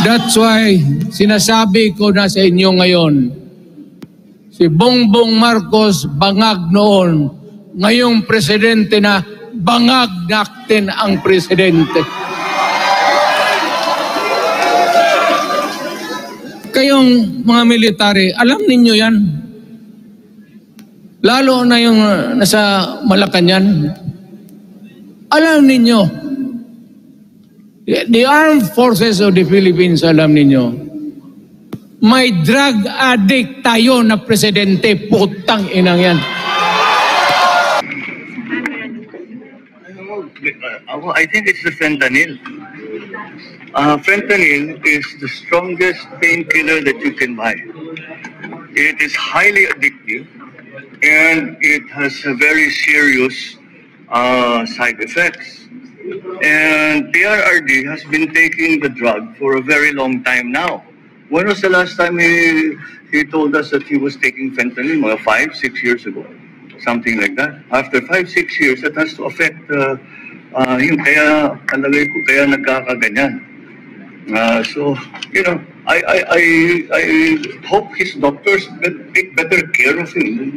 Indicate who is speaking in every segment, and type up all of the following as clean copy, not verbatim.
Speaker 1: That's why sinasabi ko na sa inyo ngayon, si Bongbong Marcos bangag noon, ngayong presidente na bangag natin ang presidente. Kayong mga military, alam ninyo yan. Lalo na yung nasa Malacanang. Alam ninyo, the armed forces of the Philippines, alam ninyo, may drug addict tayo na presidente, putang inang yan.
Speaker 2: I think it's the fentanyl. Fentanyl is the strongest painkiller that you can buy. It is highly addictive and it has a very serious side effects. And PRRD has been taking the drug for a very long time now. When was the last time he told us that he was taking fentanyl? 5, 6 years ago. Something like that. After 5, 6 years, that has to affect yung kaya alagay ko kaya nagkakaganyan. So, you know, I hope his doctors take better care of him.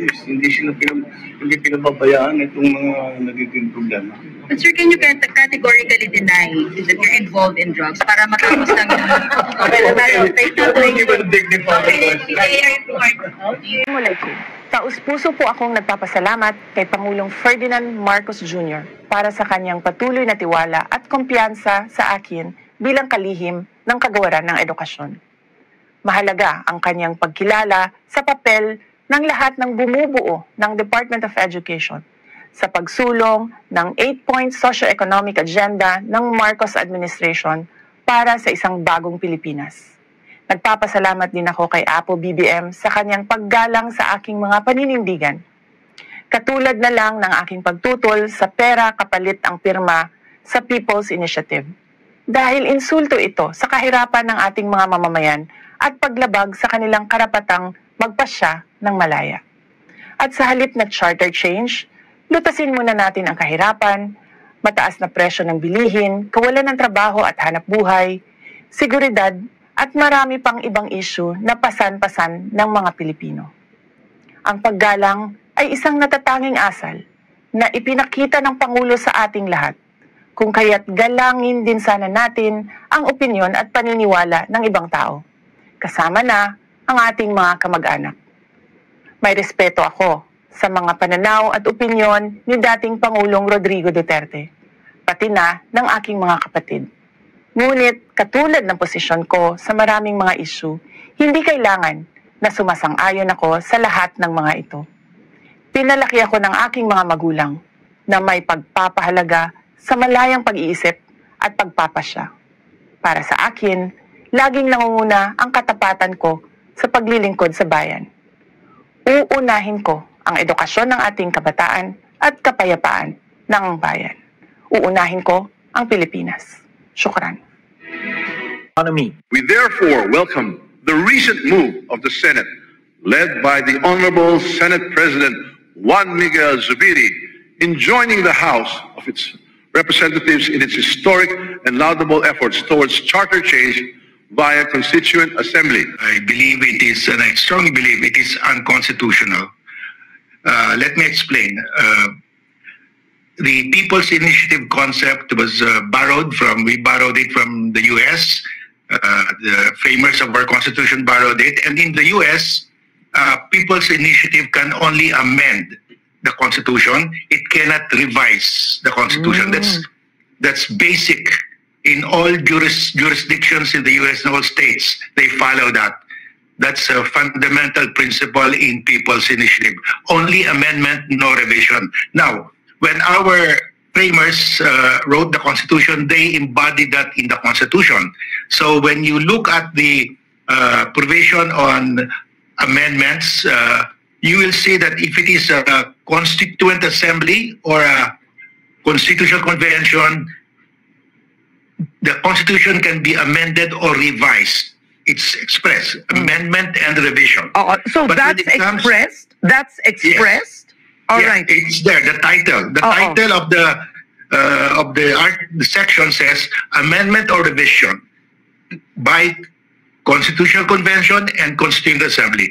Speaker 2: Hindi pinababayaan itong mga nagiging problema.
Speaker 3: But sir, can you categorically deny that you're involved in drugs para matapos lang
Speaker 4: yung taus-puso po akong nagpapasalamat kay Pangulong Ferdinand Marcos Jr. para sa kanyang patuloy na tiwala at kumpiyansa sa akin bilang kalihim ng kagawaran ng edukasyon. Mahalaga ang kanyang pagkilala sa papel ng lahat ng bumubuo ng Department of Education sa pagsulong ng 8-point socio-economic agenda ng Marcos administration para sa isang bagong Pilipinas. Nagpapasalamat din ako kay Apo BBM sa kanyang paggalang sa aking mga paninindigan. Katulad na lang ng aking pagtutol sa pera kapalit ang pirma sa People's Initiative. Dahil insulto ito sa kahirapan ng ating mga mamamayan at paglabag sa kanilang karapatang magpasya ng malaya. At sa halip na charter change, lutasin muna natin ang kahirapan, mataas na presyo ng bilihin, kawalan ng trabaho at hanap buhay, seguridad, at marami pang ibang issue na pasan-pasan ng mga Pilipino. Ang paggalang ay isang natatanging asal na ipinakita ng Pangulo sa ating lahat, kung kaya't galangin din sana natin ang opinyon at paniniwala ng ibang tao, kasama na ang ating mga kamag-anak. May respeto ako sa mga pananaw at opinyon ni dating Pangulong Rodrigo Duterte, pati na ng aking mga kapatid. Ngunit katulad ng posisyon ko sa maraming mga issue, hindi kailangan na sumasang-ayon ako sa lahat ng mga ito. Pinalaki ako ng aking mga magulang na may pagpapahalaga sa malayang pag-iisip at pagpapasya. Para sa akin, laging nangunguna ang katapatan ko sa paglilingkod sa bayan. Uunahin ko ang edukasyon ng ating kabataan at kapayapaan ng bayan. Uunahin ko ang Pilipinas. Shukran.
Speaker 5: We therefore welcome the recent move of the Senate, led by the Honorable Senate President Juan Miguel Zubiri, in joining the House of its representatives in its historic and laudable efforts towards charter change via Constituent Assembly.
Speaker 6: I believe it is, and I strongly believe it is unconstitutional. Let me explain. The People's Initiative concept was we borrowed it from the US. The framers of our Constitution borrowed it. And in the US, People's Initiative can only amend the Constitution. It cannot revise the Constitution. That's basic in all jurisdictions in the US and all states. They follow that. That's a fundamental principle in People's Initiative. Only amendment, no revision. Now, when our framers wrote the Constitution, they embodied that in the Constitution. So when you look at the provision on amendments, you will see that if it is a Constituent Assembly or a Constitutional Convention, the Constitution can be amended or revised. It's expressed, amendment and revision.
Speaker 4: So
Speaker 6: but
Speaker 4: that's expressed? That's expressed?
Speaker 6: Yes.
Speaker 4: All
Speaker 6: yeah,
Speaker 4: right.
Speaker 6: It's there, the title. The title of the the section says amendment or revision by Constitutional Convention and Constituent Assembly.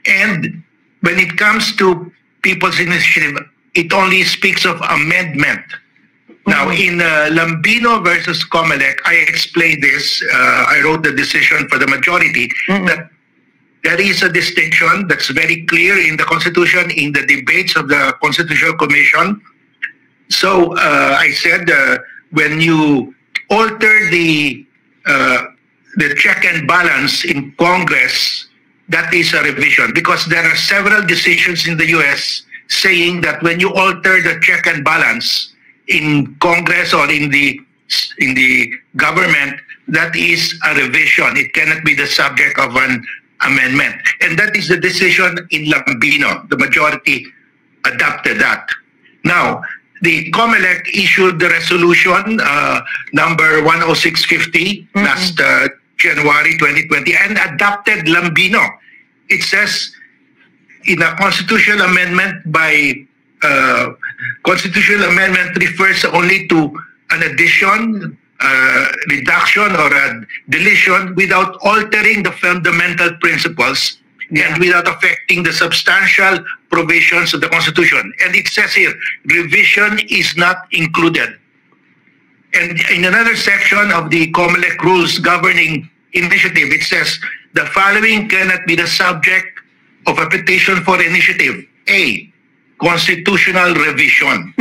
Speaker 6: And when it comes to People's Initiative, it only speaks of amendment. Now, in Lambino versus Comelec, I explained this. I wrote the decision for the majority that there is a distinction that's very clear in the Constitution, in the debates of the Constitutional Commission. So I said when you alter the check and balance in Congress, that is a revision, because there are several decisions in the US saying that when you alter the check and balance in Congress or in the government, that is a revision. It cannot be the subject of an amendment. And that is the decision in Lambino. The majority adopted that. Now, the COMELEC issued the resolution number 10650 last January 2020 and adopted Lambino. It says in a constitutional amendment constitutional amendment refers only to an addition, reduction, or a deletion without altering the fundamental principles and without affecting the substantial provisions of the Constitution. And it says here, revision is not included. And in another section of the COMELEC rules governing initiative, it says the following cannot be the subject of a petition for initiative. A, constitutional revision.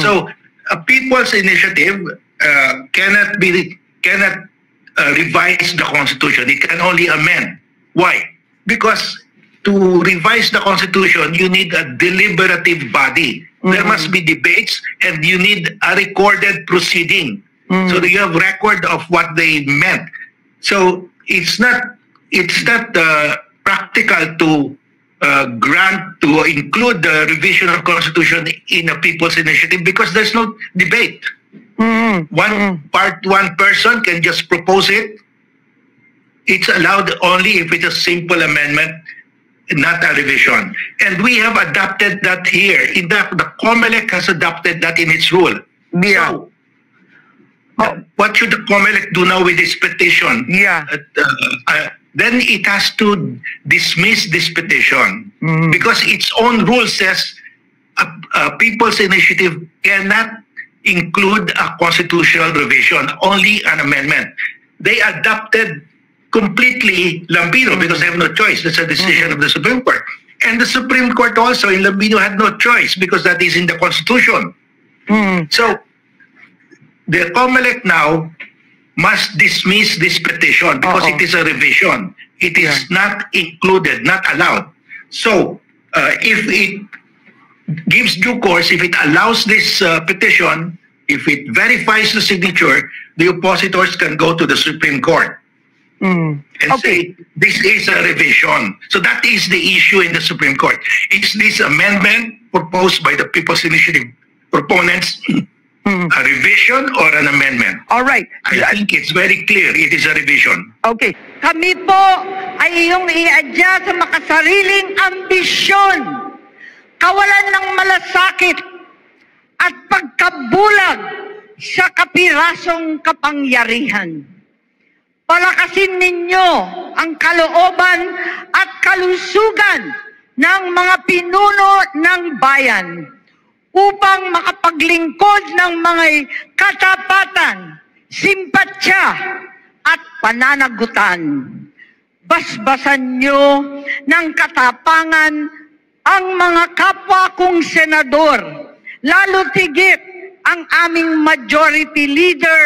Speaker 6: So a people's initiative cannot revise the Constitution. It can only amend. Why? Because to revise the Constitution, you need a deliberative body. There must be debates, and you need a recorded proceeding. So you have record of what they meant. So it's not practical to include the revision of Constitution in a people's initiative because there's no debate. One person can just propose it. It's allowed only if it's a simple amendment, not a revision. And we have adopted that here. In fact, the COMELEC has adopted that in its rule.
Speaker 7: Yeah.
Speaker 6: So, what should the COMELEC do now with this petition?
Speaker 7: Yeah.
Speaker 6: Then it has to dismiss this petition because its own rule says a people's initiative cannot include a constitutional revision, only an amendment. They adopted completely Lambino because they have no choice. That's a decision of the Supreme Court. And the Supreme Court also in Lambino had no choice because that is in the Constitution. So the COMELEC now must dismiss this petition because it is a revision. It is not included, not allowed. So if it gives due course, if it allows this petition, if it verifies the signature, the oppositors can go to the Supreme Court and say, this is a revision. So that is the issue in the Supreme Court. Is this amendment proposed by the People's Initiative proponents a revision or an amendment?
Speaker 7: All right.
Speaker 6: I think it's very clear it is a revision.
Speaker 7: Okay. Kami po ay iyong i-adya sa makasariling ambisyon, kawalan ng malasakit at pagkabulag sa kapirasong kapangyarihan. Palakasin ninyo ang kalooban at kalusugan ng mga pinuno ng bayan upang makapaglingkod ng mga katapatan, simpatsya at pananagutan. Basbasan nyo ng katapangan ang mga kapwa kong senador, lalo tigit ang aming Majority Leader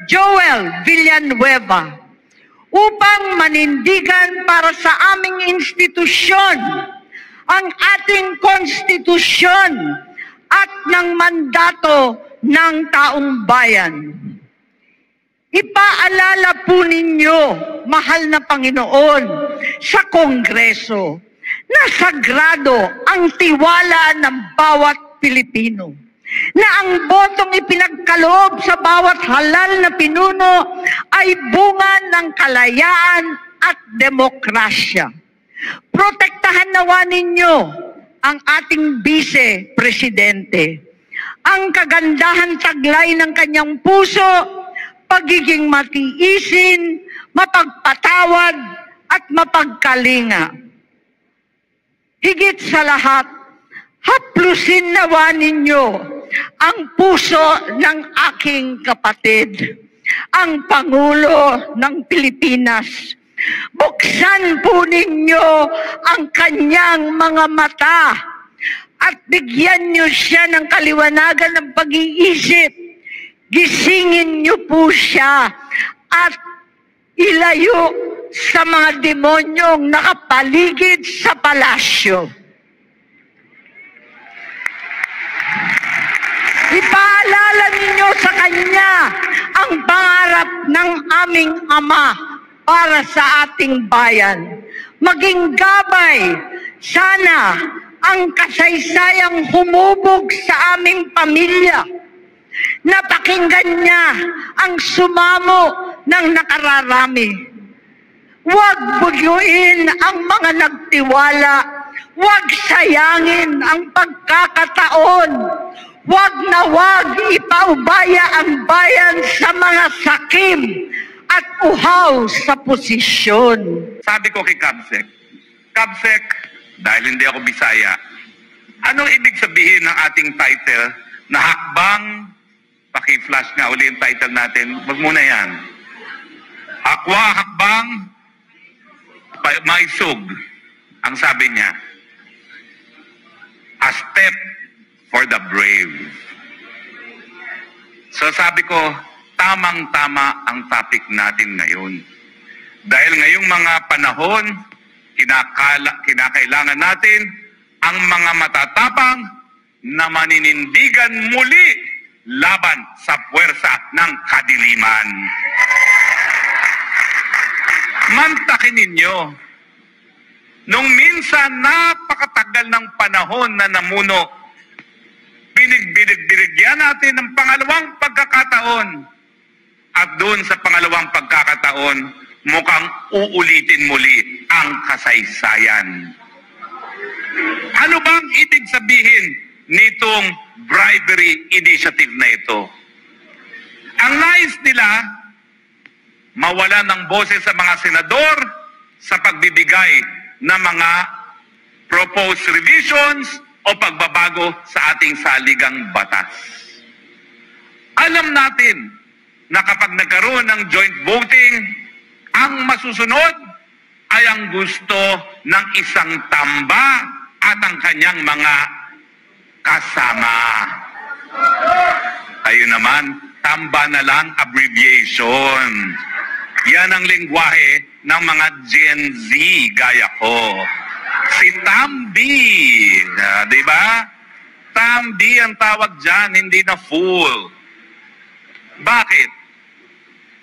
Speaker 7: Joel Villanueva, upang manindigan para sa aming institusyon ang ating konstitusyon at ng mandato ng taong bayan. Ipaalala po ninyo, mahal na Panginoon, sa Kongreso na sagrado ang tiwala ng bawat Pilipino, na ang botong ipinagkaloob sa bawat halal na pinuno ay bunga ng kalayaan at demokrasya. Protektahan nawa ninyo ang ating Vice Presidente ang kagandahan taglay ng kanyang puso, pagiging matiisin, mapagpatawad, at mapagkalinga. Higit sa lahat, haplusin nawa ninyo ang puso ng aking kapatid, ang Pangulo ng Pilipinas. Buksan po ninyo ang kanyang mga mata at bigyan niyo siya ng kaliwanagan ng pag-iisip. Gisingin niyo po siya at ilayo sa mga demonyong nakapaligid sa palasyo. Ipaalala ninyo sa kanya ang pangarap ng aming Ama para sa ating bayan. Maging gabay, sana ang kasaysayang humubog sa aming pamilya. Napakinggan niya ang sumamo ng nakararami. Huwag buyuin ang mga nagtiwala. Huwag sayangin ang pagkakataon. Huwag na huwag ipaubaya ang bayan sa mga sakim at uhaw sa posisyon.
Speaker 5: Sabi ko kay Kabsek, dahil hindi ako Bisaya, anong ibig sabihin ng ating title na hakbang? Paki-flash nga uli yung title natin. Wag muna yan. Hakbang, maisug. Ang sabi niya, a step for the brave. So sabi ko, tamang-tama ang topic natin ngayon. Dahil ngayong mga panahon, kinakailangan natin ang mga matatapang na maninindigan muli laban sa puwersa ng kadiliman. Mantakin ninyo, nung minsan napakatagal ng panahon na namuno, binigyan natin ng pangalawang pagkakataon. At doon sa pangalawang pagkakataon, mukhang uulitin muli ang kasaysayan. Ano bang ibig sabihin nitong bribery initiative na ito? Ang nais nila, mawala ng boses sa mga senador sa pagbibigay ng mga proposed revisions o pagbabago sa ating saligang batas. Alam natin na kapag nagkaroon ng joint voting, ang masusunod ay ang gusto ng isang tamba at ang kanyang mga kasama. Ayun naman, tamba na lang abbreviation. Yan ang lengguwahe ng mga Gen Z gaya ko. Si Tambi, di ba? Tambi ang tawag dyan, hindi na fool. Bakit?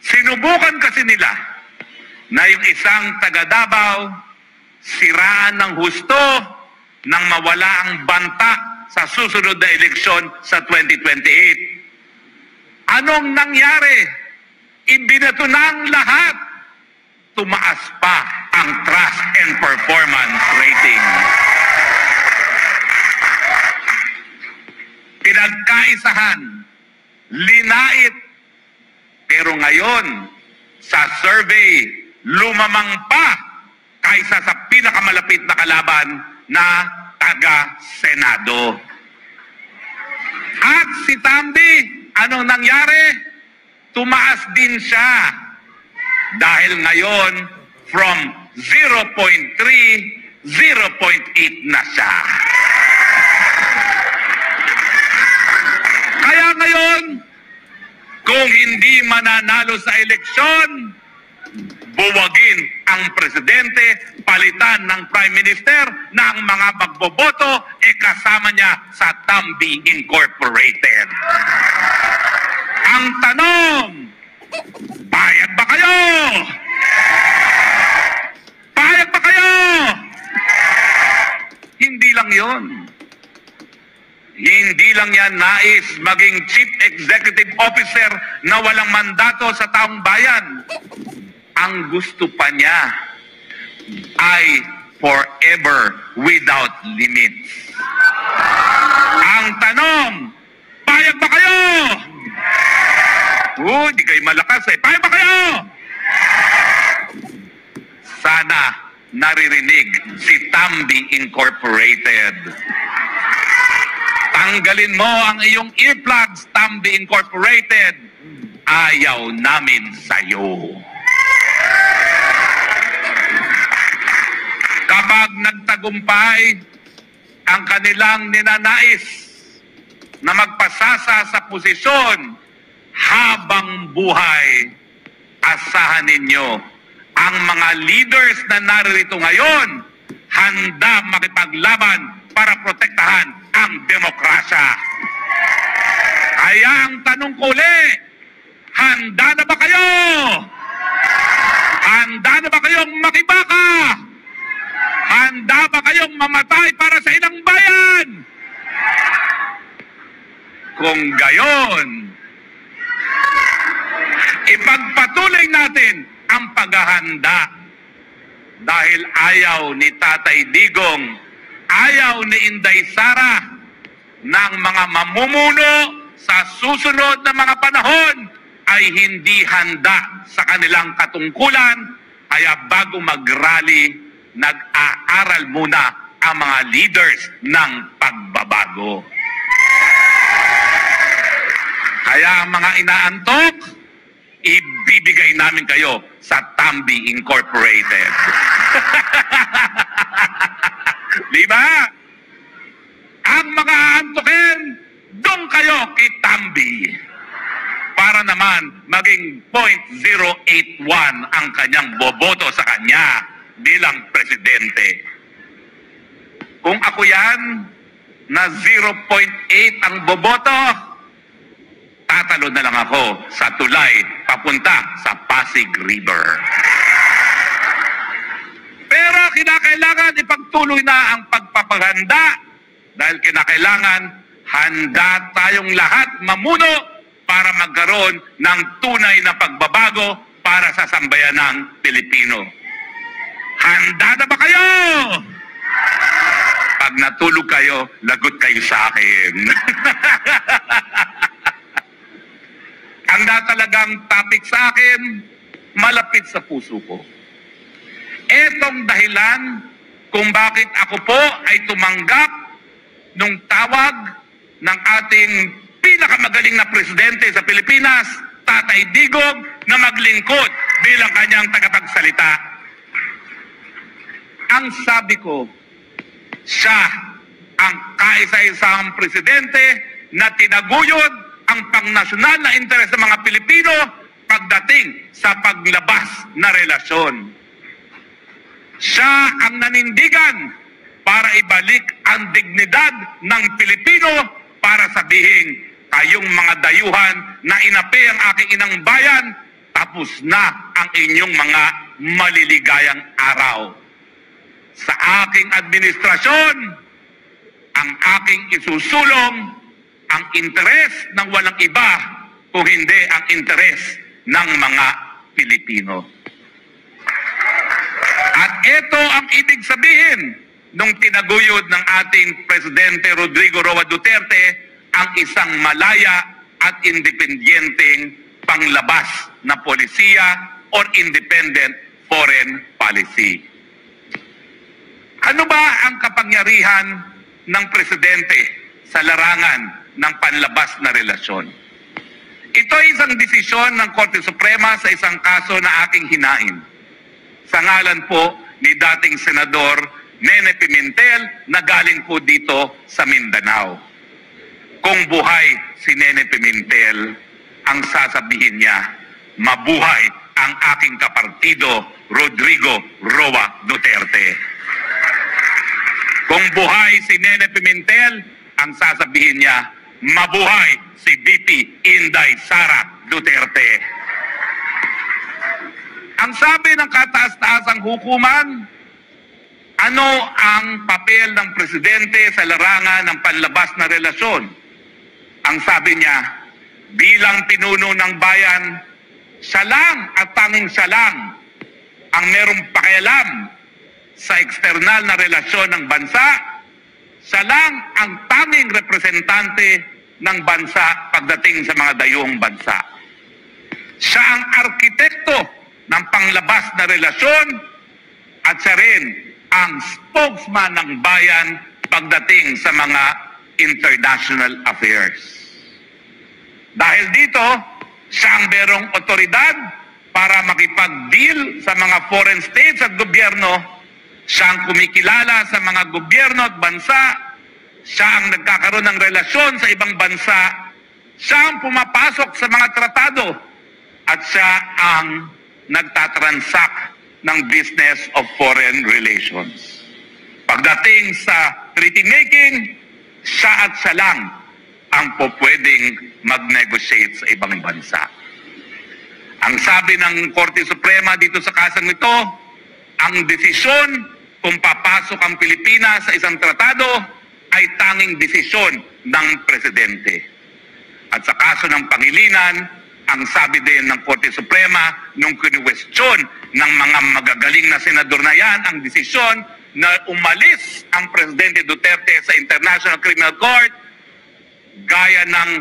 Speaker 5: Sinubukan kasi nila na yung isang taga Davao siraan ng husto nang mawala ang banta sa susunod na eleksyon sa 2028. Anong nangyari? Ibinato na ang lahat. Tumaas pa ang trust and performance rating. Pinagkaisahan, linait, pero ngayon, sa survey, lumamang pa kaysa sa pinakamalapit na kalaban na taga-Senado. At si Tambi, anong nangyari? Tumaas din siya. Dahil ngayon, from 0.3, 0.8 na siya. Kaya ngayon, kung hindi mananalo sa eleksyon, buwagin ang presidente, palitan ng prime minister na ang mga magboboto kasama niya sa Tambi Incorporated. Ang tanong, payag ba kayo? Payag ba kayo? Hindi lang yon. Hindi lang yan nais maging chief executive officer na walang mandato sa taong bayan. Ang gusto pa niya ay forever without limits. Ang tanong, Payag ba kayo? Di kayo malakas eh. Payag ba kayo? Sana naririnig si Tambi Incorporated. Tanggalin mo ang iyong earplugs, Tambi Incorporated. Ayaw namin sa'yo. Kapag nagtagumpay ang kanilang ninanais na magpasasa sa posisyon habang buhay, asahan ninyo ang mga leaders na narito ngayon handa makipaglaban para protektahan ang demokrasya. Kaya ang tanong ko ulit, handa na ba kayo? Handa na ba kayong makibaka? Handa ba kayong mamatay para sa ilang bayan? Kung gayon, ipagpatuloy natin ang paghahanda dahil ayaw ni Tatay Digong, ayaw ni Inday Sara ng mga mamumuno sa susunod na mga panahon ay hindi handa sa kanilang katungkulan. Kaya bago mag-rally, nag-aaral muna ang mga leaders ng pagbabago. Kaya ang mga inaantok, ibibigay namin kayo sa Tambi Incorporated. Diba? Ang mga aantokin, doon kayo kay Tambi. Para naman maging 0.081 ang kanyang boboto sa kanya bilang presidente. Kung ako yan, na 0.8 ang boboto, tatalo na lang ako sa tulay papunta sa Pasig River. Pero kinakailangan ipagtuloy na ang pagpapaganda dahil kinakailangan handa tayong lahat mamuno para magkaroon ng tunay na pagbabago para sa sambayanang Pilipino. Handa na ba kayo? Pag natulog kayo, lagot kayo sa akin. Ang natalagang topic sa akin, malapit sa puso ko. Etong dahilan kung bakit ako po ay tumanggap nung tawag ng ating pinakamagaling na presidente sa Pilipinas, Tatay Digong, na maglingkod bilang kanyang tagapagsalita. Ang sabi ko, siya ang kaisa-isang presidente na tinaguyod ang pangnasyonal na interes ng mga Pilipino pagdating sa paglabas na relasyon. Siya ang nanindigan para ibalik ang dignidad ng Pilipino para sabihin, kayong mga dayuhan na inapi ang aking inang bayan, tapos na ang inyong mga maliligayang araw. Sa aking administrasyon, ang aking isusulong ang interes ng walang iba kung hindi ang interes ng mga Pilipino. At ito ang ibig sabihin nung tinaguyod ng ating Presidente Rodrigo Roa Duterte ang isang malaya at independenteng panglabas na polisiya or independent foreign policy. Ano ba ang kapangyarihan ng presidente sa larangan ng panlabas na relasyon? Ito ay isang desisyon ng Korte Suprema sa isang kaso na aking hinain. Sa ngalan po ni dating Senador Nene Pimentel na galing po dito sa Mindanao. Kung buhay si Nene Pimentel, ang sasabihin niya, mabuhay ang aking kapartido Rodrigo Roa Duterte. Kung buhay si Nene Pimentel, ang sasabihin niya, mabuhay si VP Inday Sara Duterte. Ang sabi ng kataas-taasang hukuman, ano ang papel ng presidente sa larangan ng panlabas na relasyon? Ang sabi niya, bilang pinuno ng bayan, siya lang at tanging siya lang ang merong pakialam sa eksternal na relasyon ng bansa. Siya lang ang tanging representante
Speaker 6: ng bansa pagdating sa mga dayuhang bansa. Siya ang arkitekto ng panglabas na relasyon at siya rin ang spokesman ng bayan pagdating sa mga international affairs. Dahil dito, siya ang merong otoridad para makipag-deal sa mga foreign states at gobyerno. Siya ang kumikilala sa mga gobyerno at bansa. Siya ang nagkakaroon ng relasyon sa ibang bansa. Siya ang pumapasok sa mga tratado. At siya ang nagtatransact ng business of foreign relations. Pagdating sa treaty making, siya at siya lang ang pwedeng mag-negotiate sa ibang bansa. Ang sabi ng Korte Suprema dito sa kasang ito, ang desisyon kung papasok ang Pilipinas sa isang tratado ay tanging desisyon ng Presidente. At sa kaso ng Pangilinan, ang sabi din ng Korte Suprema nung kinu-question ng mga magagaling na senador na yan, ang desisyon na umalis ang Presidente Duterte sa International Criminal Court, gaya ng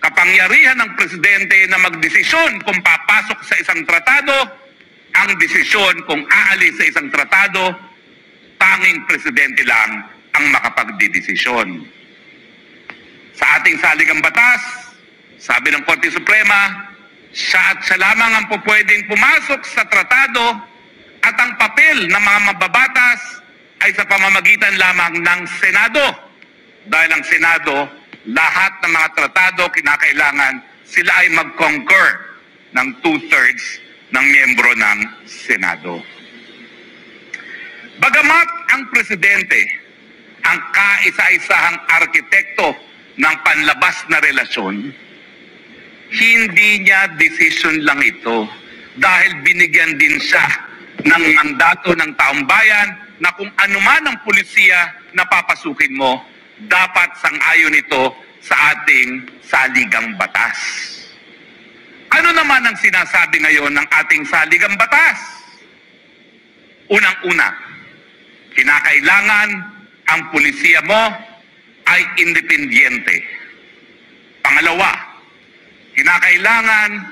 Speaker 6: kapangyarihan ng Presidente na magdesisyon kung papasok sa isang tratado, ang desisyon kung aalis sa isang tratado, tanging Presidente lang ang makapagdidesisyon. Sa ating saligang batas, sabi ng Korte Suprema, siya at siya lamang ang pwedeng pumasok sa tratado at ang papel ng mga mababatas ay sa pamamagitan lamang ng Senado. Dahil ang Senado, lahat ng mga tratado kinakailangan sila ay mag-concur ng 2/3 ng miyembro ng Senado. Bagamat ang Presidente ang kaisa-isahang arkitekto ng panlabas na relasyon, hindi niya decision lang ito dahil binigyan din siya ng mandato ng taong bayan na kung anuman ang pulisiya na papasukin mo, dapat sang-ayon ito sa ating saligang batas. Ano naman ang sinasabi ngayon ng ating saligang batas? Unang-una, kinakailangan ang pulisiya mo ay independyente. Pangalawa, kinakailangan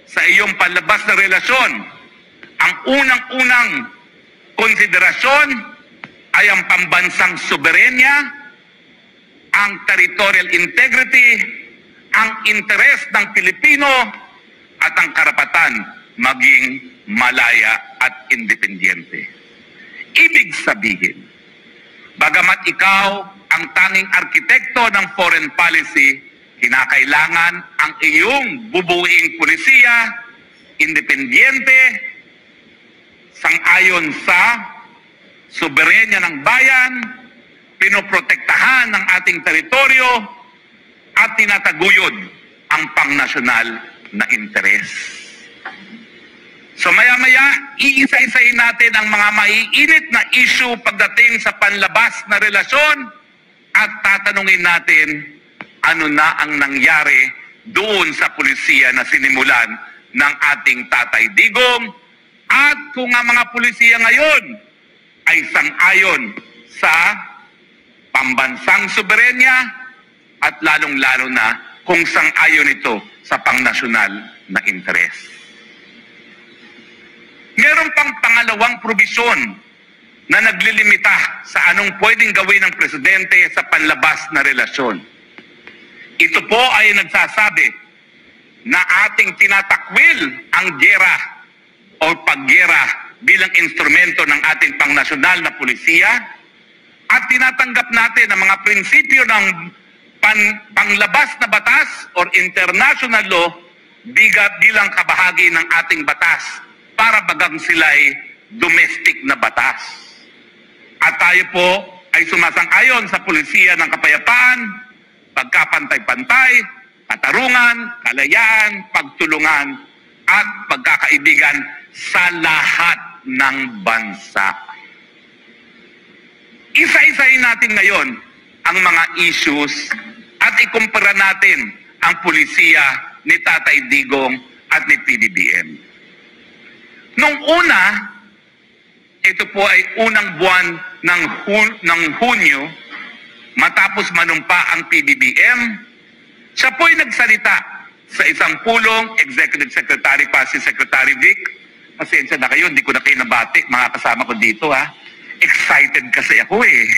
Speaker 6: sa iyong panlabas na relasyon, ang unang-unang konsiderasyon ay ang pambansang soberenya, ang territorial integrity, ang interes ng Pilipino, at ang karapatan maging malaya at independyente. Ibig sabihin, bagamat ikaw ang tanging arkitekto ng foreign policy, kinakailangan ang iyong bubuing pulisiya, independyente, sang-ayon sa soberenya ng bayan, pinoprotektahan ng ating teritoryo, at tinataguyod ang pangnasyonal na interes. So maya-maya, iisa-isahin natin ang mga maiinit na issue pagdating sa panlabas na relasyon at tatanungin natin ano na ang nangyari doon sa pulisiya na sinimulan ng ating Tatay Digong at kung ang mga pulisiya ngayon ay sang-ayon sa pambansang soberenya at lalong-lalo na kung sang-ayon ito sa pangnasyonal na interes. Meron pang pangalawang probisyon na naglilimita sa anong pwedeng gawin ng Presidente sa panlabas na relasyon. Ito po ay nagsasabi na ating tinatakwil ang giyera o paggiyera bilang instrumento ng ating pangnasyonal na pulisiya at tinatanggap natin ang mga prinsipyo ng panglabas na batas or international law bilang kabahagi ng ating batas para bagang sila'y domestic na batas. At tayo po ay sumasang-ayon sa pulisiya ng kapayapaan, pagkapantay-pantay, katarungan, kalayaan, pagtulungan, at pagkakaibigan sa lahat ng bansa. Isa-isahin natin ngayon ang mga issues at ikumpara natin ang pulisiya ni Tatay Digong at ni PBBM. Nung una, ito po ay unang buwan ng Hunyo, matapos manumpa ang PBBM,
Speaker 8: Siya po'y nagsalita sa isang pulong, Executive Secretary pa si Secretary Vic. Pasensya na kayo, hindi ko na kayo nabati, mga kasama ko dito ha. Excited kasi ako eh.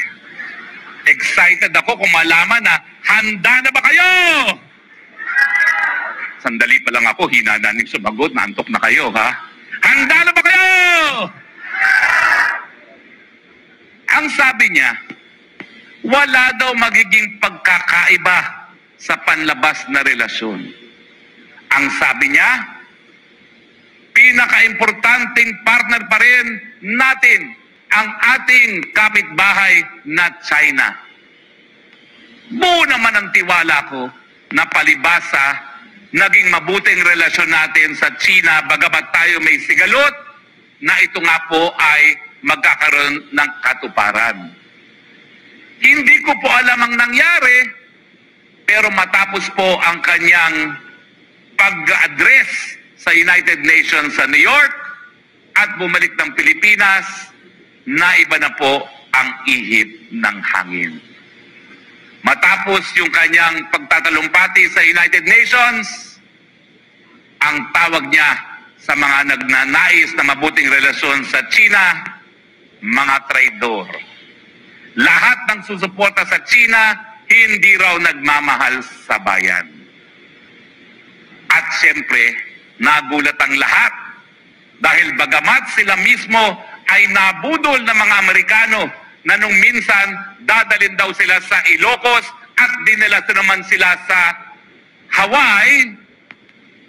Speaker 8: Excited ako kung malaman na handa na ba kayo? Sandali pa lang ako, hinananing sumagot, naantok na kayo ha. Handa na ba kayo? Ang sabi niya, wala daw magiging pagkakaiba sa panlabas na relasyon. Ang sabi niya, pinaka-importanting partner pa rin natin ang ating kapitbahay na China. Buo naman ang tiwala ko na palibasa, naging mabuting relasyon natin sa China bagamat tayo may sigalot na ito nga po ay magkakaroon ng katuparan. Hindi ko po alam ang nangyari, pero matapos po ang kanyang pag-address sa United Nations sa New York at bumalik ng Pilipinas, naiba na po ang ihip ng hangin. Matapos yung kanyang pagtatalumpati sa United Nations, ang tawag niya sa mga nagnanais na mabuting relasyon sa China, mga traidor. Lahat ng susuporta sa China, hindi raw nagmamahal sa bayan. At siyempre, nagulat ang lahat dahil bagamat sila mismo ay nabudol ng mga Amerikano na nung minsan dadalhin daw sila sa Ilocos at dinala naman sila sa Hawaii,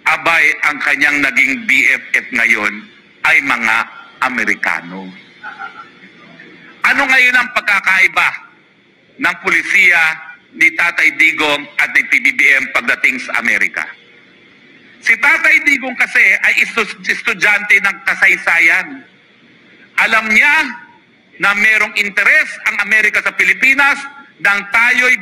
Speaker 8: abay ang kanyang naging BFF ngayon ay mga Amerikano. Ano ngayon ang pagkakaiba ng pulisiya ni Tatay Digong at ni PBBM pagdating sa Amerika? Si Tatay Digong kasi ay estudyante ng kasaysayan. Alam niya na merong interes ang Amerika sa Pilipinas nang tayo'y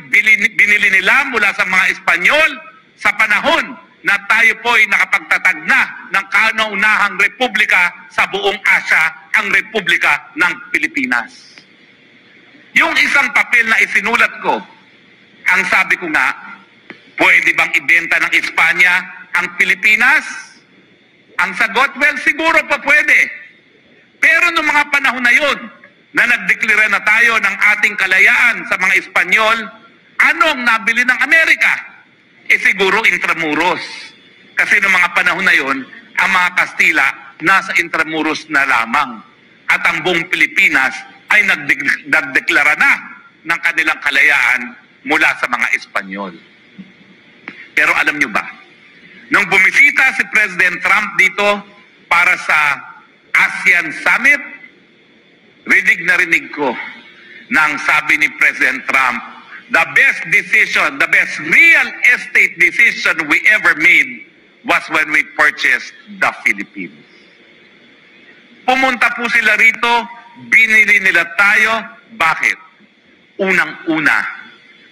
Speaker 8: binili nila mula sa mga Espanyol sa panahon na tayo po'y nakapagtatag na ng kauna-unahang republika sa buong Asya, ang Republika ng Pilipinas. Yung isang papel na isinulat ko, ang sabi ko nga, pwede bang ibenta ng Espanya ang Pilipinas? Ang sagot, well, siguro pa pwede. Pero noong mga panahon na yun, na nagdeklara na tayo ng ating kalayaan sa mga Espanyol, anong nabili ng Amerika? Siguro Intramuros. Kasi noong mga panahon na yun, ang mga Kastila nasa Intramuros na lamang. At ang buong Pilipinas ay nagdeklara na ng kanilang kalayaan mula sa mga Espanyol. Pero alam nyo ba, nung bumisita si President Trump dito para sa ASEAN Summit, rinig na rinig ko nang sabi ni President Trump, the best decision, the best real estate decision we ever made was when we purchased the Philippines. Pumunta po sila rito, binili nila tayo. Bakit? Unang-una,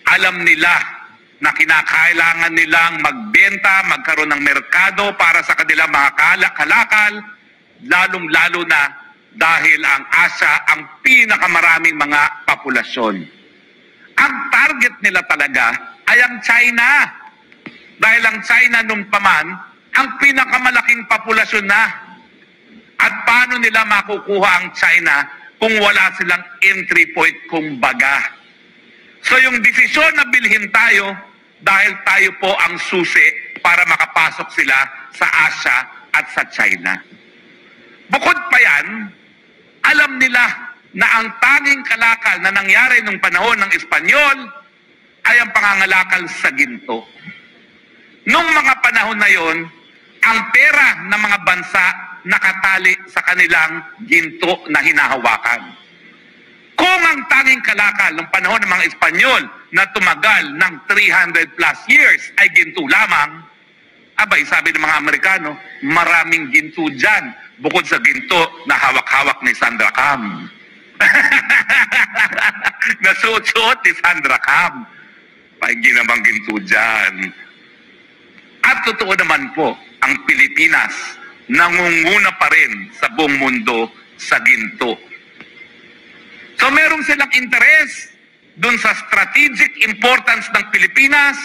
Speaker 8: alam nila na kinakailangan nilang magbenta, magkaroon ng merkado para sa kanilang mga kalakal, lalong-lalo na dahil ang Asya ang pinakamaraming mga populasyon. Ang target nila talaga ay ang China. Dahil ang China nung paman, ang pinakamalaking populasyon na. At paano nila makukuha ang China kung wala silang entry point kumbaga? So yung desisyon na bilhin tayo, dahil tayo po ang susi para makapasok sila sa Asya at sa China. Bukod pa yan, alam nila na ang tanging kalakal na nangyari nung panahon ng Espanyol ay ang pangangalakal sa ginto. Nung mga panahon na yon, ang pera ng mga bansa nakatali sa kanilang ginto na hinahawakan. Kung ang tanging kalakal ng panahon ng mga Espanyol na tumagal ng 300 plus years ay ginto lamang, abay, sabi ng mga Amerikano, maraming ginto dyan bukod sa ginto na hawak-hawak ni Sandra Cam. Nasuot-suot ni Sandra Cam. Paigi namang ginto dyan. At totoo naman po, ang Pilipinas nangunguna pa rin sa buong mundo sa ginto. So merong silang interes dun sa strategic importance ng Pilipinas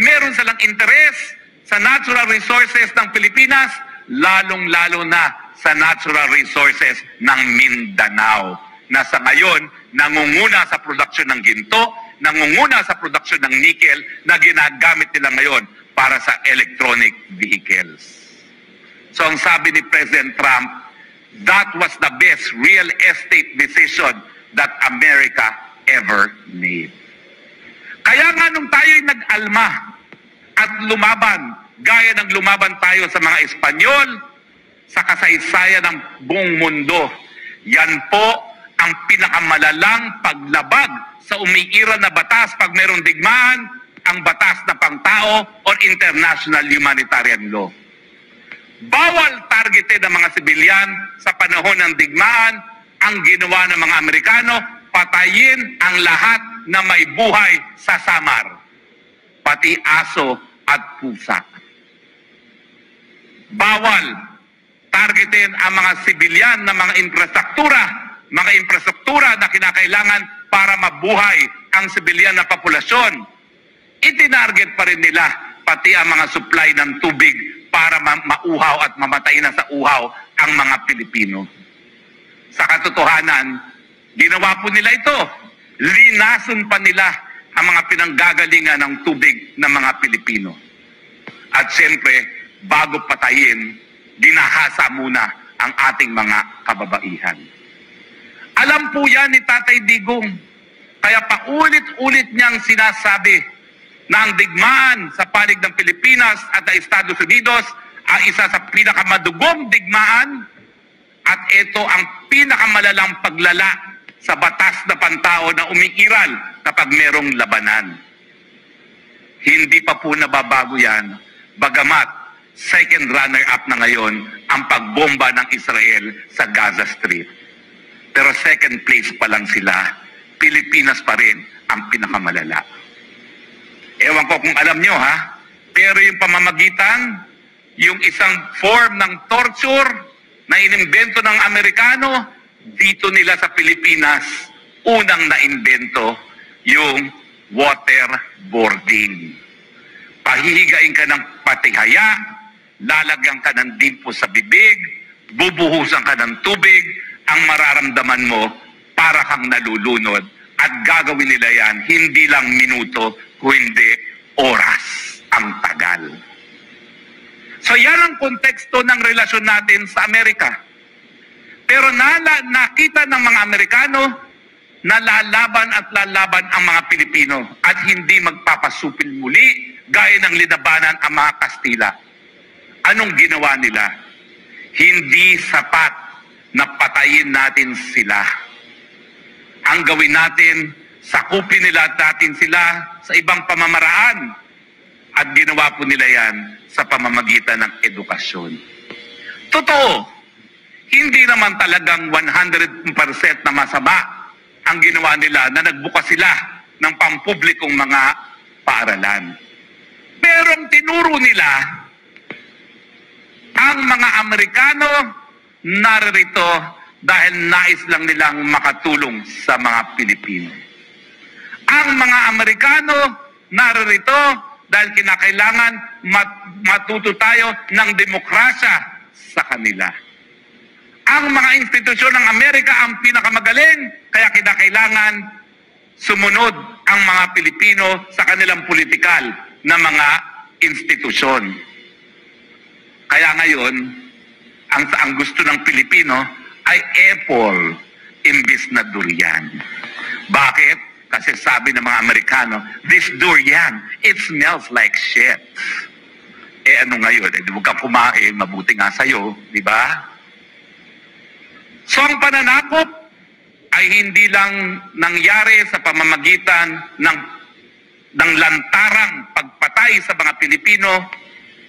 Speaker 8: Meron silang interes sa natural resources ng Pilipinas, lalong-lalo na sa natural resources ng Mindanao, na sa ngayon nangunguna sa produksyon ng ginto, nangunguna sa produksyon ng nickel na ginagamit nila ngayon para sa electronic vehicles. So ang sabi ni President Trump, that was the best real estate decision that America ever made. Kaya nga nung tayo'y nag-alma at lumaban, gaya ng lumaban tayo sa mga Espanyol, sa kasaysayan ng buong mundo, yan po ang pinakamalalang paglabag sa umiiral na batas pag mayroong digmaan, ang batas na pangtao or international humanitarian law. Bawal targeted ang mga sibilyan sa panahon ng digmaan. Ang ginawa ng mga Amerikano, patayin ang lahat na may buhay sa Samar, pati aso at pusa. Bawal targetin ang mga sibilyan na mga infrastruktura na kinakailangan para mabuhay ang sibilyan na populasyon. Itinarget pa rin nila pati ang mga supply ng tubig para mauhaw at mamatay na sa uhaw ang mga Pilipino. Sa katotohanan, ginawa po nila ito. Linason pa nila ang mga pinanggagalingan ng tubig ng mga Pilipino. At siyempre, bago patayin, dinahasa muna ang ating mga kababaihan. Alam po yan ni Tatay Digong, kaya paulit-ulit niyang sinasabi na ang digmaan sa panig ng Pilipinas at ng Estados Unidos ay isa sa pinakamadugong digmaan at ito ang pinakamalalang paglala sa batas na pantao na umiiral kapag merong labanan. Hindi pa po nababago yan, bagamat second runner-up na ngayon ang pagbomba ng Israel sa Gaza Strip. Pero second place pa lang sila, Pilipinas pa rin ang pinakamalala. Ewan ko kung alam nyo ha, pero yung pamamagitan, yung isang form ng torture na inimbento ng Amerikano, dito nila sa Pilipinas, unang naimbento yung waterboarding. Pahihigain ka ng patihaya, lalagyan ka ng dimpo sa bibig, bubuhusan ka ng tubig, ang mararamdaman mo para kang nalulunod. At gagawin nila yan, hindi lang minuto, kundi oras ang tagal. So yan ang konteksto ng relasyon natin sa Amerika. Pero nakita ng mga Amerikano na lalaban at lalaban ang mga Pilipino at hindi magpapasupil muli gaya ng linabanan ang mga Kastila. Anong ginawa nila? Hindi sapat na patayin natin sila. Ang gawin natin, sakupin natin sila sa ibang pamamaraan. At ginawa po nila yan sa pamamagitan ng edukasyon. Totoo, hindi naman talagang 100% na masama ang ginawa nila na nagbukas sila ng pampublikong mga paaralan. Pero ang tinuro nila, ang mga Amerikano naririto dahil nais lang nilang makatulong sa mga Pilipino. Ang mga Amerikano naririto dahil kinakailangan matuto tayo ng demokrasya sa kanila. Ang mga institusyon ng Amerika ang pinakamagaling, kaya kinakailangan sumunod ang mga Pilipino sa kanilang politikal na mga institusyon. Kaya ngayon, ang gusto ng Pilipino ay apple imbis na durian. Bakit? Kasi sabi ng mga Amerikano, this durian, it smells like shit. Eh ano ngayon? Eh, huwag ka kumain, mabuti nga sa'yo, di ba? So ang pananakop ay hindi lang nangyari sa pamamagitan ng lantarang pagpatay sa mga Pilipino,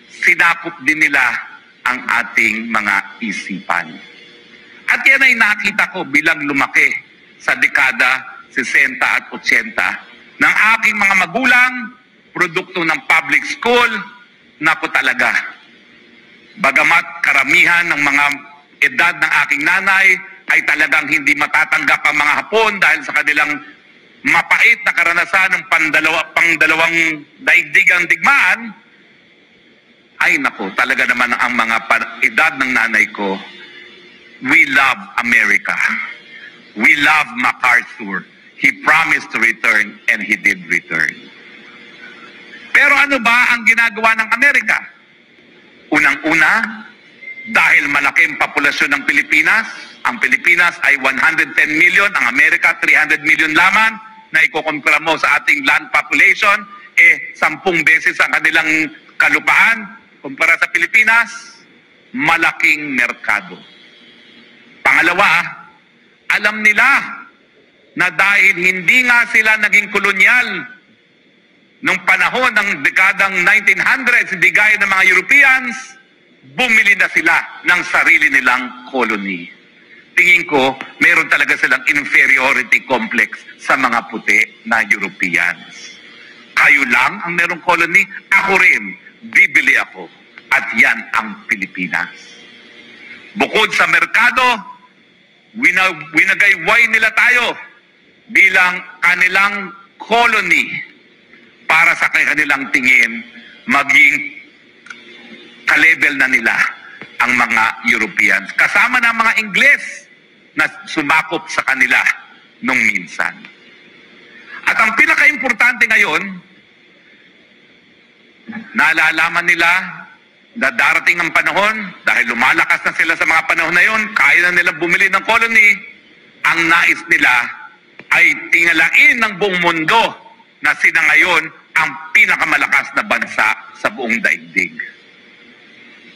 Speaker 8: sinakop din nila ang ating mga isipan. At yan ay nakita ko bilang lumaki sa dekada 60 at 80 ng aking mga magulang, produkto ng public school, naku talaga. Bagamat karamihan ng mga edad ng aking nanay ay talagang hindi matatanggap ang mga Hapon dahil sa kanilang mapait na karanasan ng pangdalawang daigdigang digmaan, ay nako, talaga naman ang mga edad ng nanay ko, we love America. We love MacArthur. He promised to return and he did return. Pero ano ba ang ginagawa ng Amerika? Unang-una, dahil malaking populasyon ng Pilipinas, ang Pilipinas ay 110 million, ang Amerika 300 million lamang, na ikukumpara mo sa ating land population, 10 beses ang kanilang kalupaan, kumpara sa Pilipinas, malaking merkado. Pangalawa, alam nila na dahil hindi nga sila naging kolonyal nung panahon ng dekadang 1900s, hindi gaya ng mga Europeans, bumili na sila ng sarili nilang colony. Tingin ko, meron talaga silang inferiority complex sa mga puti na Europeans. Kayo lang ang merong colony, ako rin, bibili ako. At yan ang Pilipinas. Bukod sa merkado, winagayway nila tayo bilang kanilang colony para sa kanilang tingin maging ka-level na nila ang mga Europeans. Kasama na mga Ingles na sumakop sa kanila nung minsan. At ang pinaka-importante ngayon, naalalaman nila na darating ang panahon, dahil lumalakas na sila sa mga panahon na yon, kaya na nila bumili ng colony, ang nais nila ay tingalain ng buong mundo na sila ngayon ang pinakamalakas na bansa sa buong daigdig.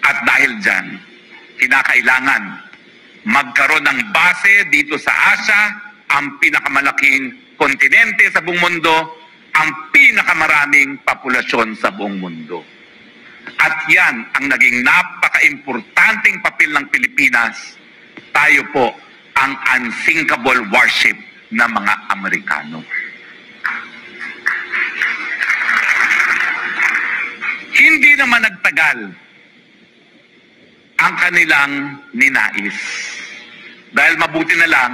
Speaker 8: At dahil dyan, kinakailangan magkaroon ng base dito sa Asia, ang pinakamalaking kontinente sa buong mundo, ang pinakamaraming populasyon sa buong mundo. At yan ang naging napaka-importanting papel ng Pilipinas. Tayo po ang unsinkable warship ng mga Amerikano. Hindi naman nagtagal ang kanilang ninais. Dahil mabuti na lang,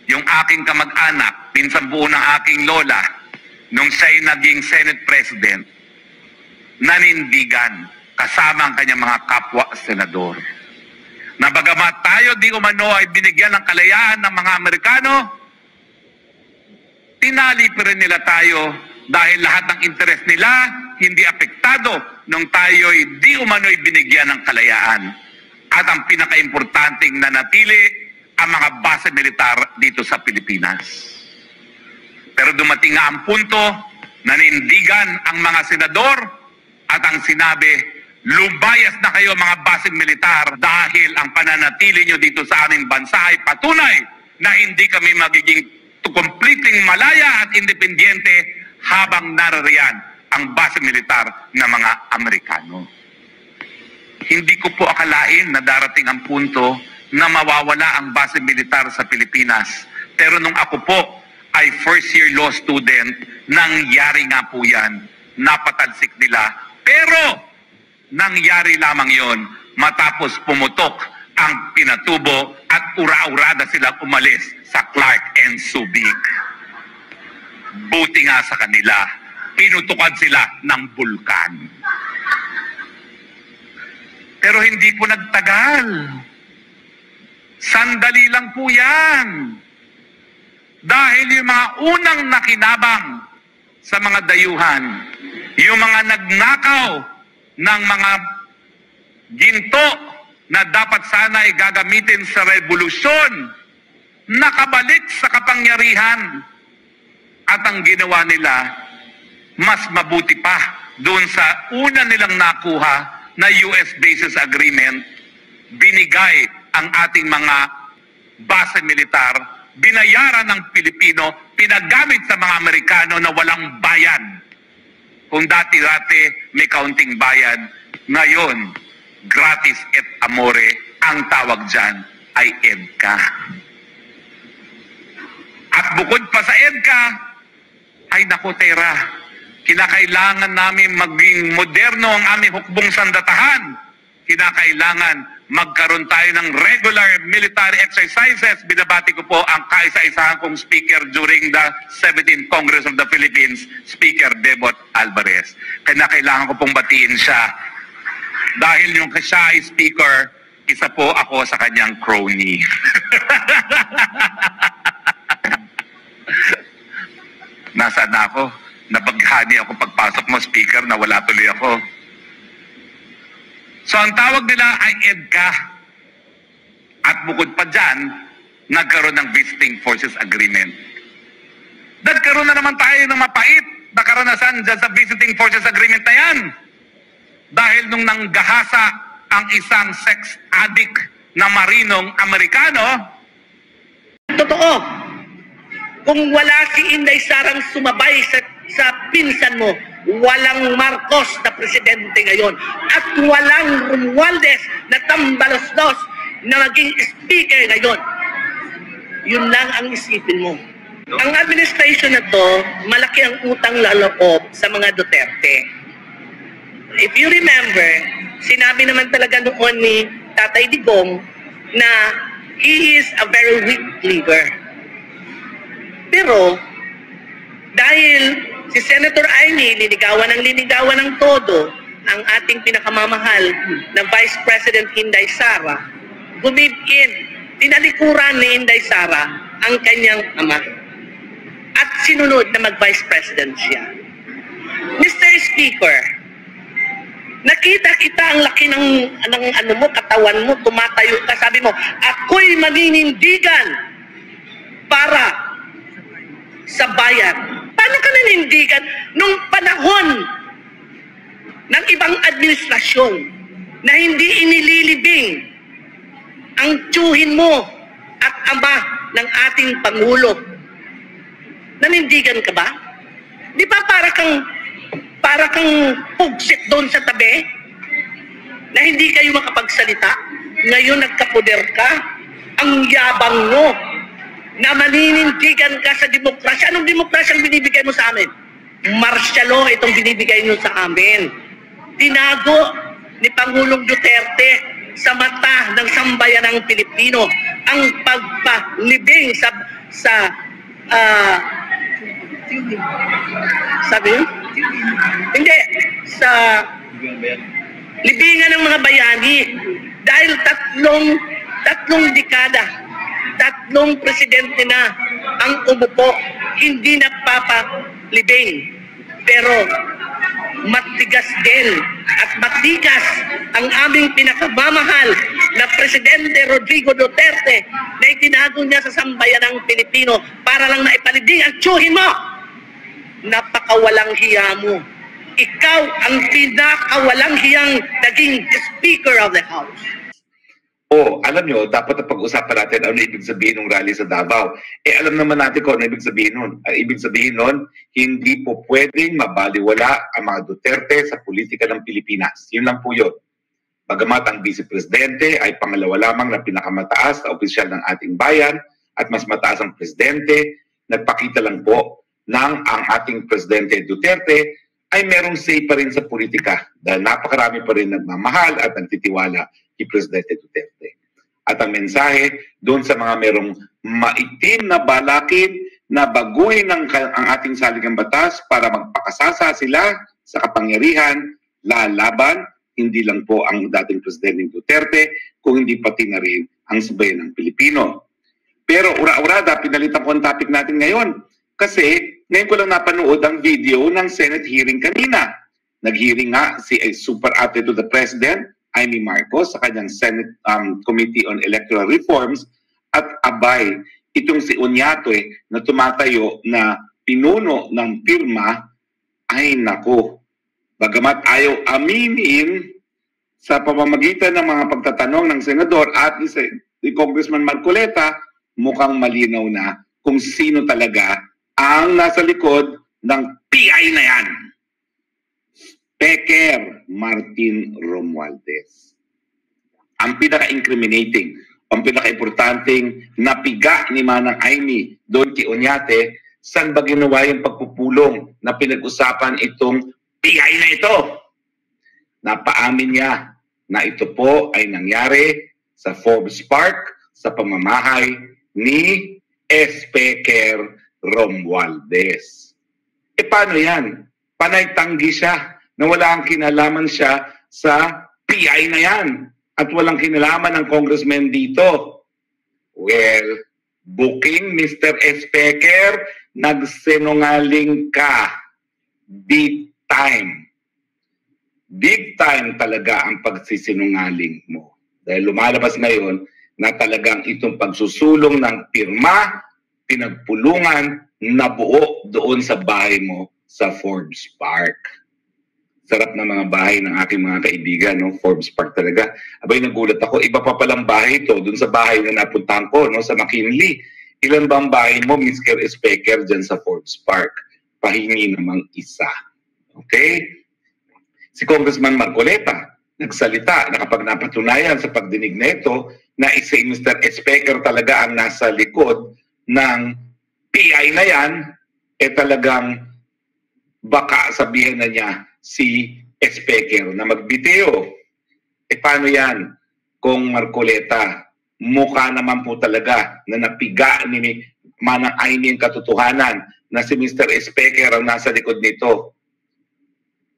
Speaker 8: yung aking kamag-anak, pinsan buo ng aking lola, nung siya'y naging Senate President, nanindigan kasama ang kanyang mga kapwa-senador. Na bagamat tayo di umano ay binigyan ng kalayaan ng mga Amerikano, tinali pa rin nila tayo dahil lahat ng interes nila hindi apektado nung tayo'y di umano'y binigyan ng kalayaan. At ang pinaka-importanting nanatili ang mga base militar dito sa Pilipinas. Pero dumating nga ang punto, nanindigan ang mga senador at ang sinabi, lumayas na kayo mga base militar dahil ang pananatili nyo dito sa aming bansa ay patunay na hindi kami magiging completely malaya at independyente habang narariyan ang base militar ng mga Amerikano. Hindi ko po akalain na darating ang punto na mawawala ang base militar sa Pilipinas. Pero nung ako po ay first-year law student, nangyari nga po yan. Napatalsik nila. Pero nangyari lamang yon matapos pumutok ang Pinatubo at ura-urada silang umalis sa Clark and Subic. Buti nga sa kanila, pinutukan sila ng bulkan. Pero hindi po nagtagal. Sandali lang po yan. Dahil yung mga unang nakinabang sa mga dayuhan, yung mga nagnakaw ng mga ginto na dapat sana ay gagamitin sa revolusyon, nakabalik sa kapangyarihan. At ang ginawa nila, mas mabuti pa doon sa una nilang nakuha na US Bases Agreement, binigay ang ating mga base militar, binayaran ng Pilipino, pinagamit sa mga Amerikano na walang bayad. Kung dati-dati may kaunting bayad, ngayon, gratis et amore, ang tawag dyan ay EDCA. At bukod pa sa EDCA, ay naku Tera, kinakailangan namin maging moderno ang aming hukbong sandatahan. Kinakailangan magkaroon tayo ng regular military exercises. Binabati ko po ang kaisa-isahan kong speaker during the 17th Congress of the Philippines, Speaker Debot Alvarez. Kaya kailangan ko pong batiin siya. Dahil yung siya ay speaker, isa po ako sa kanyang crony. Nasaan na ako? Nabaghani ako pagpasok mo, speaker, na wala tuloy ako. So ang tawag nila ay EDCA. At bukod pa dyan, nagkaroon ng Visiting Forces Agreement. Nagkaroon na naman tayo ng mapait na karanasan dyan sa Visiting Forces Agreement na yan. Dahil nung nanggahasa ang isang sex addict na marinong Amerikano.
Speaker 7: Totoo, kung wala si Inday Sarang sumabay sa pinsan mo, walang Marcos na presidente ngayon at walang Romualdez na tambalos-dos na maging speaker ngayon. Yun lang ang isipin mo. Ang administration na to, malaki ang utang laloob sa mga Duterte. If you remember, sinabi naman talaga noon ni Tatay Digong na he is a very weak leader. Pero, dahil si Senator Amy linigawan ng todo ang ating pinakamamahal na Vice President Inday Sara, gumibin, tinalikuran ni Inday Sara ang kanyang ama at sinunod na mag-Vice President siya. Mr. Speaker, nakita kita ang laki ng ano mo, katawan mo, tumatayo ka, sabi mo, ako'y maninindigan para sa bayan. Paano ka nanindigan nung panahon ng ibang administrasyon na hindi inililibing ang tiyuhin mo at ama ng ating Pangulo? Nanindigan ka ba? Di ba para kang pugsit doon sa tabi na hindi kayo makapagsalita? Ngayon nagkapoder ka, ang yabang mo na maninindigan ka sa demokrasya. Anong demokrasya ang binibigay mo sa amin? Martial law itong binibigay nyo sa amin. Tinago ni Pangulong Duterte sa mata ng sambayanang Pilipino ang pagpalibing sabi yun? Hindi. Sa libingan ng mga bayani. Dahil tatlong dekada, 3 presidente na ang umupo, hindi napapalibing. Pero matigas din at matigas ang aming pinakamamahal na Presidente Rodrigo Duterte na itinago niya sa sambayanang Pilipino para lang maipalibing ang tiyuhin mo. Napakawalang hiya mo. Ikaw ang pinakawalang hiyang naging Speaker of the House.
Speaker 9: Alam nyo, dapat na pag-usapan natin ano ibig sabihin ng rally sa Davao. Alam naman natin kung ano ibig sabihin nun. Ang ibig sabihin nun, hindi po pwedeng mabaliwala ang mga Duterte sa politika ng Pilipinas. Yun lang po yun. Bagamat ang Vice Presidente ay pangalawa lamang na pinakamataas na opisyal ng ating bayan at mas mataas ang Presidente, nagpakita lang po ng ang ating Presidente Duterte ay merong say pa rin sa politika dahil napakarami pa rin nagmamahal at nagtitiwala kay Presidente Duterte. At ang mensahe doon sa mga merong maitim na balakin na baguhin ang ating saligang batas para magpakasasa sila sa kapangyarihan, lalaban, hindi lang po ang dating Presidente Duterte, kung hindi pati na rin ang sabayan ng Pilipino. Pero ura-urada, pinalitan ko ang topic natin ngayon. Kasi ngayon ko lang napanood ang video ng Senate hearing kanina. Nag-hearing nga si Super Ate to the President, Amy Marcos, sa kanyang Senate Committee on Electoral Reforms, at abay, itong si Oñate na tumatayo na pinuno ng pirma, ay nako, bagamat ayaw aminin sa pamamagitan ng mga pagtatanong ng Senador at ni Congressman Marcoleta, mukhang malinaw na kung sino talaga ang nasa likod ng PI na yan. Speaker Martin Romualdez. Ang pinaka-incriminating, ang pinaka-importanting napiga ni Manang Amy doon kay Oñate, saan ba ginawa yung pagpupulong na pinag-usapan itong PI na ito? Napaamin niya na ito po ay nangyari sa Forbes Park sa pamamahay ni Speaker Romualdez. E paano yan? Panay tanggi siya na wala ang kinalaman siya sa PI na yan at walang kinalaman ng congressman dito. Well, booking Mr. Speaker, nagsinungaling ka. Big time. Big time talaga ang pagsisinungaling mo. Dahil lumalabas ngayon na talagang itong pagsusulong ng pirma, pinagpulungan, nabuo doon sa bahay mo sa Forbes Park. Sarap na mga bahay ng aking mga kaibigan, no? Forbes Park talaga. Abay, nagulat ako, iba pa palang bahay ito doon sa bahay na napuntahan ko, no? Sa McKinley. Ilan ba ang bahay mo, Mr. Speaker, dyan sa Forbes Park? Pahingi namang isa. Okay? Si Congressman Marcoleta, nagsalita na kapag napatunayan sa pagdinig na ito na si Mr. Speaker talaga ang nasa likod ng PI na yan, talagang baka sabihin na niya si Speaker na magbitiyo. Paano yan kung Marcoleta? Mukha naman po talaga na napiga ni Manang Aimee ang katotohanan na si Mr. Speaker ang nasa likod nito.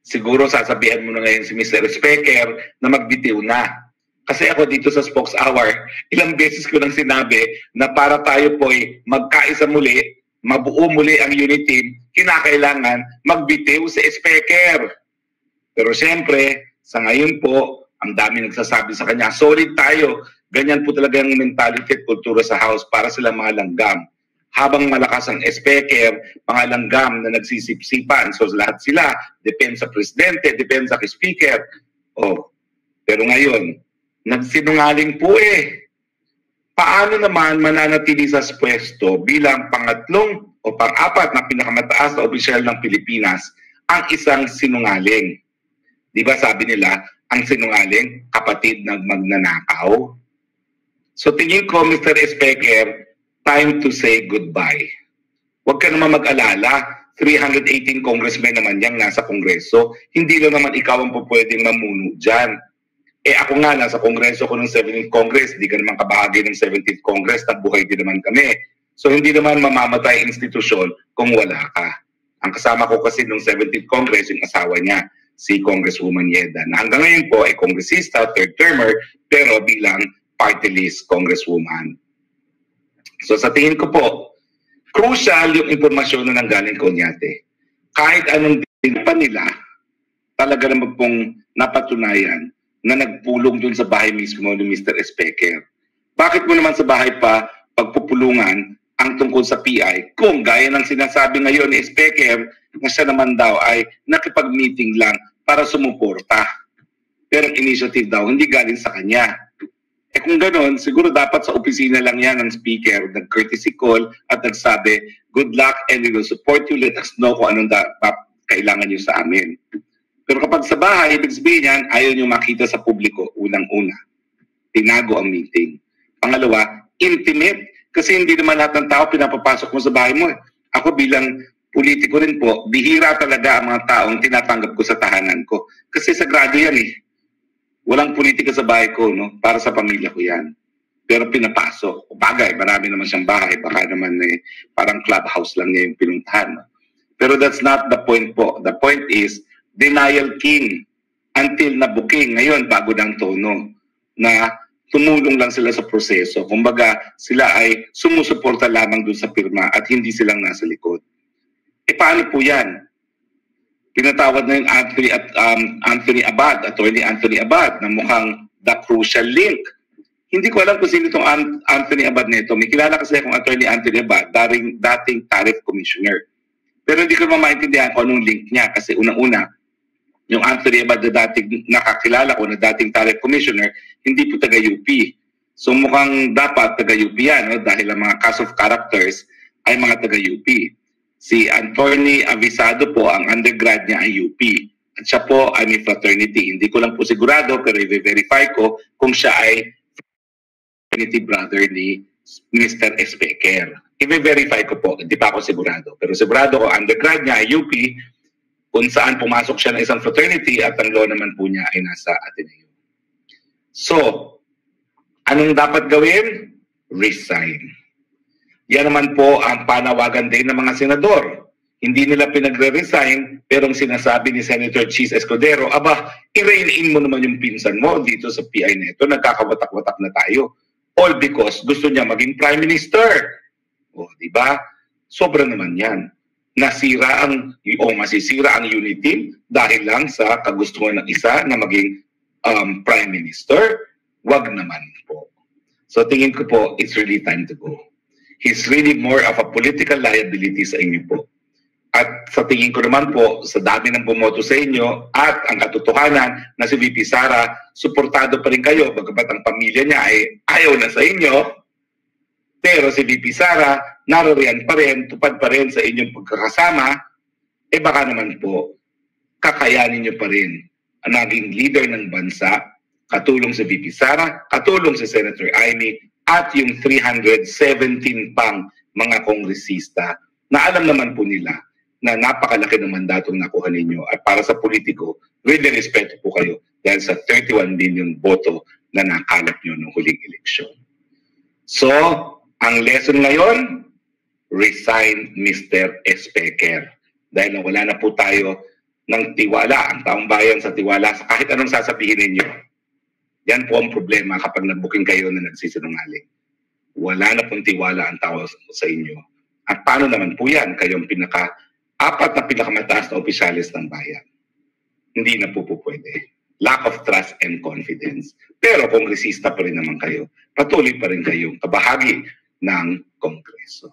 Speaker 9: Siguro sasabihan mo na ngayon si Mr. Speaker na magbitiw na. Kasi ako dito sa Spokes Hour, ilang beses ko nang sinabi na para tayo po'y magkaisa muli, mabuo muli ang unit team, kinakailangan magbitiw si Speaker. Pero siyempre, sa ngayon po, ang dami nagsasabi sa kanya, solid tayo. Ganyan po talaga ang mentality at kultura sa House para sila mga langgam. Habang malakas ang Speaker, mga langgam na nagsisipsipan. So lahat sila, depende sa Presidente, depende sa Speaker. Oh, pero ngayon, nagsinungaling po eh. Paano naman mananatili sa pwesto bilang pangatlong o pang-apat na pinakamataas na opisyal ng Pilipinas ang isang sinungaling? Di ba sabi nila, ang sinungaling, kapatid ng magnanakaw? So tingin ko, Mr. Speaker, time to say goodbye. Huwag ka naman mag-alala, 318 congressmen naman yang nasa Kongreso, hindi lang naman ikaw ang pwedeng mamuno dyan. Ako nga, nasa Kongreso ko ng 17th Congress, di ka naman kabahagi ng 17th Congress, nabuhay din naman kami. So hindi naman mamamatay institusyon kung wala ka. Ang kasama ko kasi ng 17th Congress, yung asawa niya, si Congresswoman Yeda, na hanggang ngayon po ay kongresista, third termer, pero bilang party list Congresswoman. So sa tingin ko po, crucial yung impormasyon na nanggaling ko Onyate. Kahit anong din pa nila, talaga naman pong napatunayan na nagpulong dun sa bahay mismo ni Mr. Speaker. Bakit mo naman sa bahay pa pagpupulungan ang tungkol sa PI kung gaya ng sinasabi ngayon ni Speaker na siya naman daw ay nakipag-meeting lang para sumuporta. Pero ang initiative daw hindi galing sa kanya. Kung gano'n, siguro dapat sa opisina lang yan ng speaker, nag-courtesy call at nagsabi, good luck and we will support you, let us know kung anong kailangan nyo sa amin. Pero kapag sa bahay, ibig sabihin yan, ayaw nyo makita sa publiko, unang-una. Tinago ang meeting. Pangalawa, intimate. Kasi hindi naman lahat ng tao pinapapasok mo sa bahay mo. Ako bilang politiko rin po, bihira talaga ang mga taong tinatanggap ko sa tahanan ko. Kasi sagrado yan eh. Walang politika sa bahay ko, no? Para sa pamilya ko yan. Pero pinapasok. Bagay, marami naman siyang bahay. Baka naman parang clubhouse lang niya yung pinuntahan. No? Pero that's not the point po. The point is, denial king until na booking. Ngayon, bago ng tono na tumulong lang sila sa proseso. Kumbaga, sila ay sumusuporta lamang dun sa pirma at hindi silang nasa likod. Paano po yan? Pinatawad na yung Anthony Abad, Attorney Anthony Abad, na mukhang the crucial link. Hindi ko alam kung sino itong Anthony Abad nito. May kilala kasi akong Attorney Anthony Abad, dating Tariff Commissioner. Pero hindi ko maintindihan kung anong link niya kasi unang-una, yung Anthony Abad na dating nakakilala ko na dating Tariff Commissioner, hindi po taga-UP. So mukhang dapat taga-UP yan, no? Dahil ang mga cast of characters ay mga taga-UP. Si Anthony Avisado po, ang undergrad niya ay UP. At siya po ay may fraternity. Hindi ko lang po sigurado, pero i-verify ko kung siya ay fraternity brother ni Mr. Speaker. I-verify ko po, hindi pa ako sigurado. Pero sigurado ko, undergrad niya ay UP, kung saan pumasok siya ng isang fraternity at ang law naman po niya ay nasa Ateneo. So, anong dapat gawin? Resign. Yan naman po ang panawagan din ng mga senador. Hindi nila pinagre-resign, pero ang sinasabi ni Senator Cheese Escudero, aba, i-rein-in mo naman yung pinsan mo dito sa PI na ito, nagkakawatak-watak na tayo. All because gusto niya maging Prime Minister. O, di ba? Sobra naman yan. Masisira ang unit team dahil lang sa kagustuhan ng isa na maging Prime Minister. Wag naman po. So tingin ko po, it's really time to go. He's really more of a political liability sa inyo po. At sa tingin ko naman po, sa dami ng bumoto sa inyo at ang katotohanan na si VP Sara, suportado pa rin kayo, bagamat ang pamilya niya ay ayaw na sa inyo, pero si VP Sara, naroriyan pa rin, tupad pa rin sa inyong pagkakasama, baka naman po, kakayanin niyo pa rin ang naging leader ng bansa, katulong si VP Sara, katulong si Senator Amy, at yung 317 pang mga kongresista na alam naman po nila na napakalaki ng mandatong nakuha ninyo at para sa politiko, with the respeto po kayo dahil sa 31 million boto na nakalap nyo noong huling eleksyon. So, ang lesson ngayon, resign Mr. Espeker. Dahil wala na po tayo ng tiwala, ang taong bayan sa tiwala sa kahit anong sasabihin ninyo. Yan po ang problema kapag nabuking kayo na nagsisinungaling. Wala na pong tiwala ang tao sa inyo. At paano naman po yan? Kayong apat na pinakamataas na opisyalis ng bayan. Hindi na po pwede. Lack of trust and confidence. Pero kongresista pa rin naman kayo. Patuloy pa rin kayong kabahagi ng Kongreso.